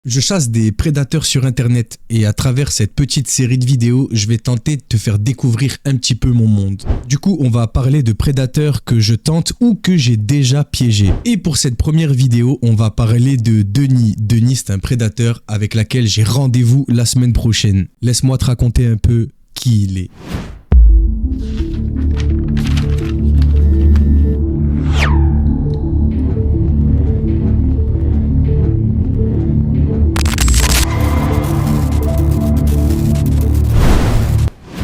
Je chasse des prédateurs sur internet et à travers cette petite série de vidéos, je vais tenter de te faire découvrir un petit peu mon monde. Du coup, on va parler de prédateurs que je tente ou que j'ai déjà piégés. Et pour cette première vidéo, on va parler de Denis. Denis, c'est un prédateur avec lequel j'ai rendez-vous la semaine prochaine. Laisse-moi te raconter un peu qui il est.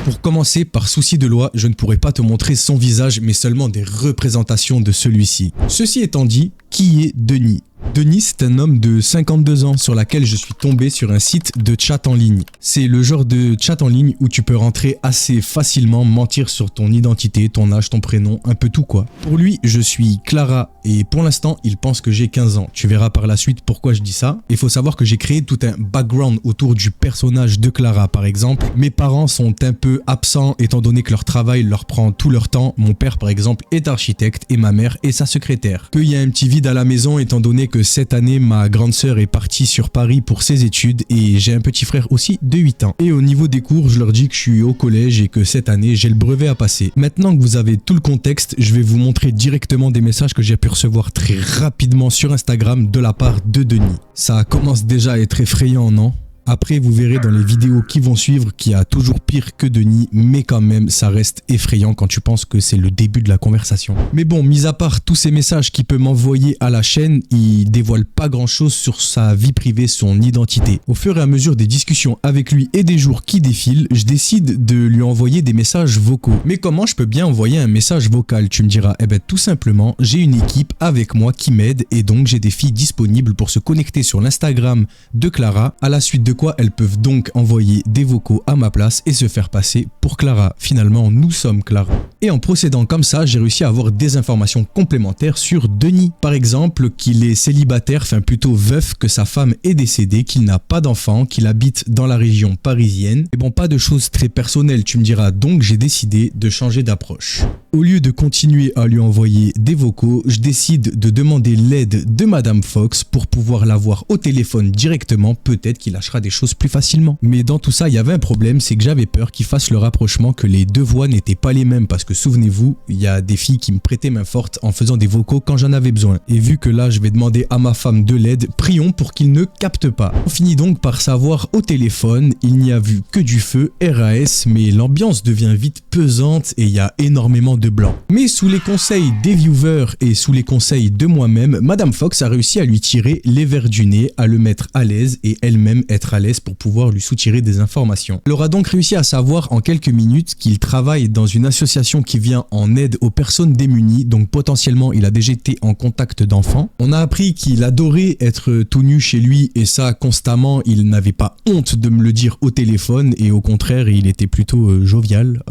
Pour commencer, par souci de loi, je ne pourrai pas te montrer son visage, mais seulement des représentations de celui-ci. Ceci étant dit, qui est Denis ? Denis, c'est un homme de 52 ans sur lequel je suis tombé sur un site de chat en ligne. C'est le genre de chat en ligne où tu peux rentrer assez facilement, mentir sur ton identité, ton âge, ton prénom, un peu tout quoi. Pour lui, je suis Clara et pour l'instant, il pense que j'ai 15 ans. Tu verras par la suite pourquoi je dis ça. Il faut savoir que j'ai créé tout un background autour du personnage de Clara par exemple. Mes parents sont un peu absents étant donné que leur travail leur prend tout leur temps. Mon père par exemple est architecte et ma mère est sa secrétaire. Qu'il y a un petit vide à la maison étant donné que cette année, ma grande sœur est partie sur Paris pour ses études et j'ai un petit frère aussi de 8 ans. Et au niveau des cours, je leur dis que je suis au collège et que cette année, j'ai le brevet à passer. Maintenant que vous avez tout le contexte, je vais vous montrer directement des messages que j'ai pu recevoir très rapidement sur Instagram de la part de Denis. Ça commence déjà à être effrayant, non ? Après, vous verrez dans les vidéos qui vont suivre qu'il y a toujours pire que Denis, mais quand même, ça reste effrayant quand tu penses que c'est le début de la conversation. Mais bon, mis à part tous ces messages qu'il peut m'envoyer à la chaîne, il dévoile pas grand chose sur sa vie privée, son identité. Au fur et à mesure des discussions avec lui et des jours qui défilent, je décide de lui envoyer des messages vocaux. Mais comment je peux bien envoyer un message vocal, tu me diras? Eh ben tout simplement, j'ai une équipe avec moi qui m'aide et donc j'ai des filles disponibles pour se connecter sur l'Instagram de Clara, à la suite de quoi elles peuvent donc envoyer des vocaux à ma place et se faire passer pour Clara. Finalement, nous sommes Clara. Et en procédant comme ça, j'ai réussi à avoir des informations complémentaires sur Denis. Par exemple, qu'il est célibataire, enfin plutôt veuf, que sa femme est décédée, qu'il n'a pas d'enfant, qu'il habite dans la région parisienne. Et bon, pas de choses très personnelles, tu me diras, donc j'ai décidé de changer d'approche. Au lieu de continuer à lui envoyer des vocaux, je décide de demander l'aide de Madame Fox pour pouvoir l'avoir au téléphone directement, peut-être qu'il lâchera des choses plus facilement. Mais dans tout ça, il y avait un problème, c'est que j'avais peur qu'il fasse le rapprochement, que les deux voix n'étaient pas les mêmes, parce que souvenez-vous, il y a des filles qui me prêtaient main forte en faisant des vocaux quand j'en avais besoin. Et vu que là, je vais demander à ma femme de l'aide, prions pour qu'il ne capte pas. On finit donc par savoir au téléphone, il n'y a vu que du feu, RAS, mais l'ambiance devient vite pesante et il y a énormément de blanc. Mais sous les conseils des viewers et sous les conseils de moi-même, Madame Fox a réussi à lui tirer les vers du nez, à le mettre à l'aise et elle-même être à l'aise pour pouvoir lui soutirer des informations. Elle aura donc réussi à savoir en quelques minutes qu'il travaille dans une association qui vient en aide aux personnes démunies, donc potentiellement il a déjà été en contact d'enfants. On a appris qu'il adorait être tout nu chez lui et ça constamment, il n'avait pas honte de me le dire au téléphone et au contraire il était plutôt jovial,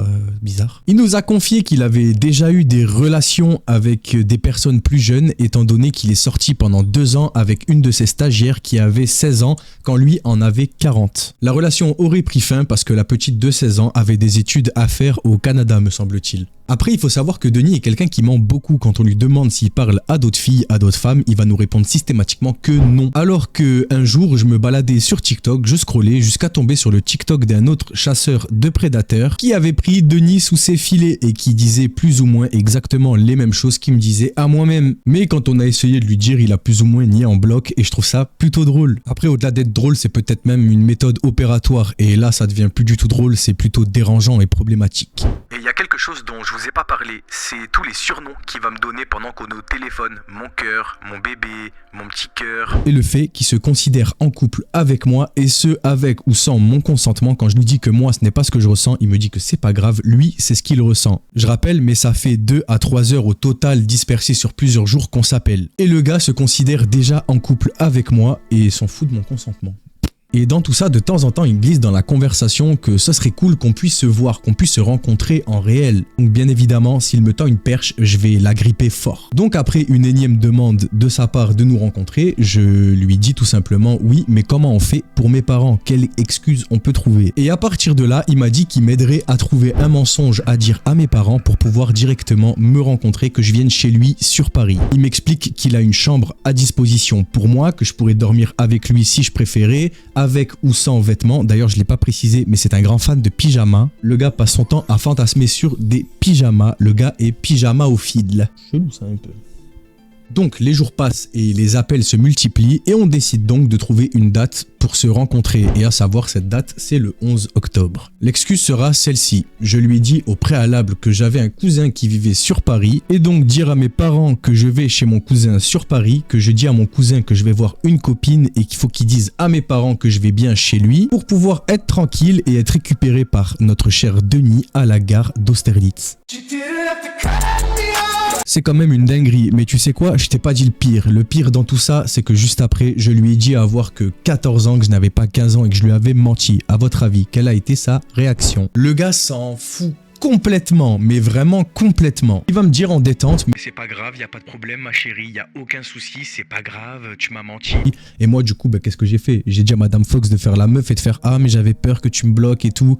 bizarre. Il nous a confié qu'il avait déjà eu des relations avec des personnes plus jeunes étant donné qu'il est sorti pendant 2 ans avec une de ses stagiaires qui avait 16 ans quand lui en avait 40. La relation aurait pris fin parce que la petite de 16 ans avait des études à faire au Canada me semble-t-il. Après, il faut savoir que Denis est quelqu'un qui ment beaucoup. Quand on lui demande s'il parle à d'autres filles, à d'autres femmes, il va nous répondre systématiquement que non. Alors que un jour, je me baladais sur TikTok, je scrollais jusqu'à tomber sur le TikTok d'un autre chasseur de prédateurs qui avait pris Denis sous ses filets et qui disait plus ou moins exactement les mêmes choses qu'il me disait à moi-même. Mais quand on a essayé de lui dire, il a plus ou moins nié en bloc et je trouve ça plutôt drôle. Après, au-delà d'être drôle, c'est peut-être même une méthode opératoire et là, ça devient plus du tout drôle, c'est plutôt dérangeant et problématique. Et il y a quelque chose dont je vous ai pas parlé, c'est tous les surnoms qu'il va me donner pendant qu'on est au téléphone. Mon cœur, mon bébé, mon petit cœur. Et le fait qu'il se considère en couple avec moi et ce avec ou sans mon consentement. Quand je lui dis que moi ce n'est pas ce que je ressens, il me dit que c'est pas grave, lui c'est ce qu'il ressent. Je rappelle, mais ça fait 2 à 3 heures au total dispersées sur plusieurs jours qu'on s'appelle. Et le gars se considère déjà en couple avec moi et s'en fout de mon consentement. Et dans tout ça, de temps en temps, il glisse dans la conversation que ce serait cool qu'on puisse se voir, qu'on puisse se rencontrer en réel. Donc bien évidemment, s'il me tend une perche, je vais la gripper fort. Donc après une énième demande de sa part de nous rencontrer, je lui dis tout simplement oui, mais comment on fait pour mes parents? Quelle excuse on peut trouver? Et à partir de là, il m'a dit qu'il m'aiderait à trouver un mensonge à dire à mes parents pour pouvoir directement me rencontrer, que je vienne chez lui sur Paris. Il m'explique qu'il a une chambre à disposition pour moi, que je pourrais dormir avec lui si je préférais, avec ou sans vêtements. D'ailleurs, je ne l'ai pas précisé, mais c'est un grand fan de pyjama. Le gars passe son temps à fantasmer sur des pyjamas. Le gars est pyjamaophile. Chelou ça un peu. Donc les jours passent et les appels se multiplient et on décide donc de trouver une date pour se rencontrer, et à savoir cette date c'est le 11 octobre. L'excuse sera celle-ci: je lui ai dit au préalable que j'avais un cousin qui vivait sur Paris, et donc dire à mes parents que je vais chez mon cousin sur Paris, que je dis à mon cousin que je vais voir une copine et qu'il faut qu'ils disent à mes parents que je vais bien chez lui pour pouvoir être tranquille et être récupéré par notre cher Denis à la gare d'Austerlitz. C'est quand même une dinguerie, mais tu sais quoi, je t'ai pas dit le pire. Le pire dans tout ça, c'est que juste après, je lui ai dit à avoir que 14 ans, que je n'avais pas 15 ans et que je lui avais menti. À votre avis, quelle a été sa réaction? Le gars s'en fout complètement, mais vraiment complètement. Il va me dire en détente: mais c'est pas grave, y a pas de problème ma chérie, y a aucun souci, c'est pas grave, tu m'as menti. Et moi du coup, qu'est-ce que j'ai fait? J'ai dit à Madame Fox de faire la meuf et de faire: ah mais j'avais peur que tu me bloques et tout.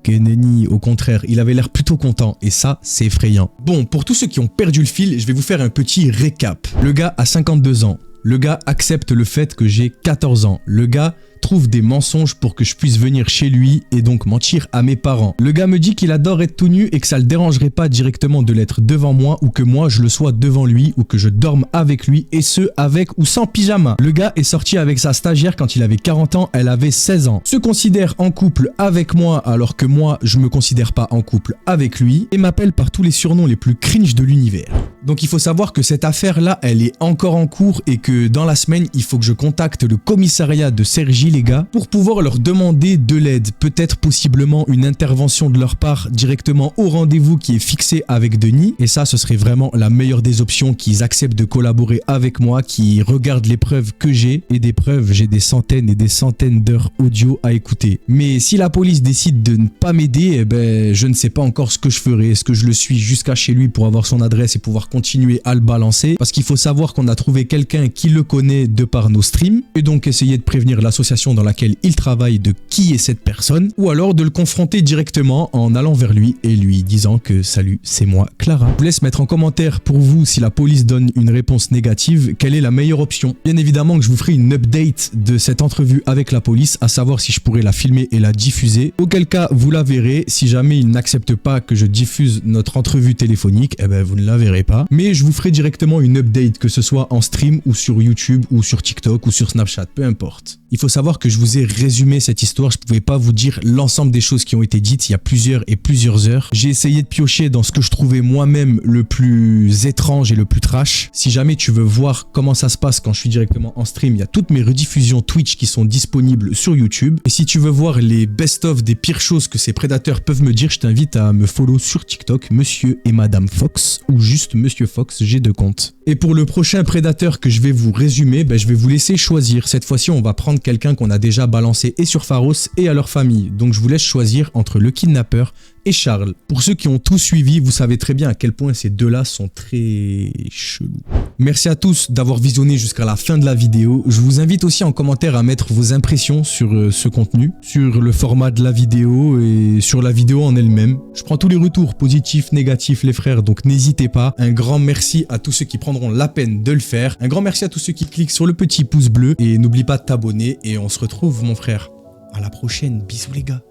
Que nenni, au contraire, il avait l'air plutôt content et ça, c'est effrayant. Bon, pour tous ceux qui ont perdu le fil, je vais vous faire un petit récap. Le gars a 52 ans. Le gars accepte le fait que j'ai 14 ans. Le gars trouve des mensonges pour que je puisse venir chez lui et donc mentir à mes parents. Le gars me dit qu'il adore être tout nu et que ça le dérangerait pas directement de l'être devant moi ou que moi je le sois devant lui ou que je dorme avec lui, et ce avec ou sans pyjama. Le gars est sorti avec sa stagiaire quand il avait 40 ans, elle avait 16 ans. Se considère en couple avec moi alors que moi je me considère pas en couple avec lui et m'appelle par tous les surnoms les plus cringe de l'univers. Donc il faut savoir que cette affaire là, elle est encore en cours et que dans la semaine, il faut que je contacte le commissariat de Cergy les gars pour pouvoir leur demander de l'aide, peut-être possiblement une intervention de leur part directement au rendez-vous qui est fixé avec Denis, et ça ce serait vraiment la meilleure des options, qu'ils acceptent de collaborer avec moi, qu'ils regardent les preuves que j'ai, et des preuves, j'ai des centaines et des centaines d'heures audio à écouter. Mais si la police décide de ne pas m'aider, eh ben je ne sais pas encore ce que je ferai. Est-ce que je le suis jusqu'à chez lui pour avoir son adresse et pouvoir continuer à le balancer? Parce qu'il faut savoir qu'on a trouvé quelqu'un qui le connaît de par nos streams, et donc essayer de prévenir l'association dans laquelle il travaille de qui est cette personne, ou alors de le confronter directement en allant vers lui et lui disant que salut, c'est moi Clara. Je vous laisse mettre en commentaire pour vous, si la police donne une réponse négative, quelle est la meilleure option. Bien évidemment que je vous ferai une update de cette entrevue avec la police, à savoir si je pourrais la filmer et la diffuser, auquel cas vous la verrez. Si jamais il n'accepte pas que je diffuse notre entrevue téléphonique, eh ben vous ne la verrez pas, mais je vous ferai directement une update, que ce soit en stream ou sur YouTube ou sur TikTok ou sur Snapchat, peu importe. Il faut savoir que je vous ai résumé cette histoire, je ne pouvais pas vous dire l'ensemble des choses qui ont été dites il y a plusieurs heures. J'ai essayé de piocher dans ce que je trouvais moi-même le plus étrange et le plus trash. Si jamais tu veux voir comment ça se passe quand je suis directement en stream, il y a toutes mes rediffusions Twitch qui sont disponibles sur YouTube. Et si tu veux voir les best-of des pires choses que ces prédateurs peuvent me dire, je t'invite à me follow sur TikTok, Monsieur et Madame Fox, ou juste Monsieur Fox, j'ai 2 comptes. Et pour le prochain prédateur que je vais vous résumer, je vais vous laisser choisir. Cette fois-ci, on va prendre quelqu'un qu'on a déjà balancé et sur Pharos et à leur famille. Donc je vous laisse choisir entre le kidnappeur et Charles. Pour ceux qui ont tout suivi, vous savez très bien à quel point ces deux-là sont très chelous. Merci à tous d'avoir visionné jusqu'à la fin de la vidéo. Je vous invite aussi en commentaire à mettre vos impressions sur ce contenu, sur le format de la vidéo et sur la vidéo en elle-même. Je prends tous les retours, positifs, négatifs les frères, donc n'hésitez pas. Un grand merci à tous ceux qui prendront la peine de le faire. Un grand merci à tous ceux qui cliquent sur le petit pouce bleu et n'oublie pas de t'abonner et on se retrouve mon frère à la prochaine. Bisous les gars.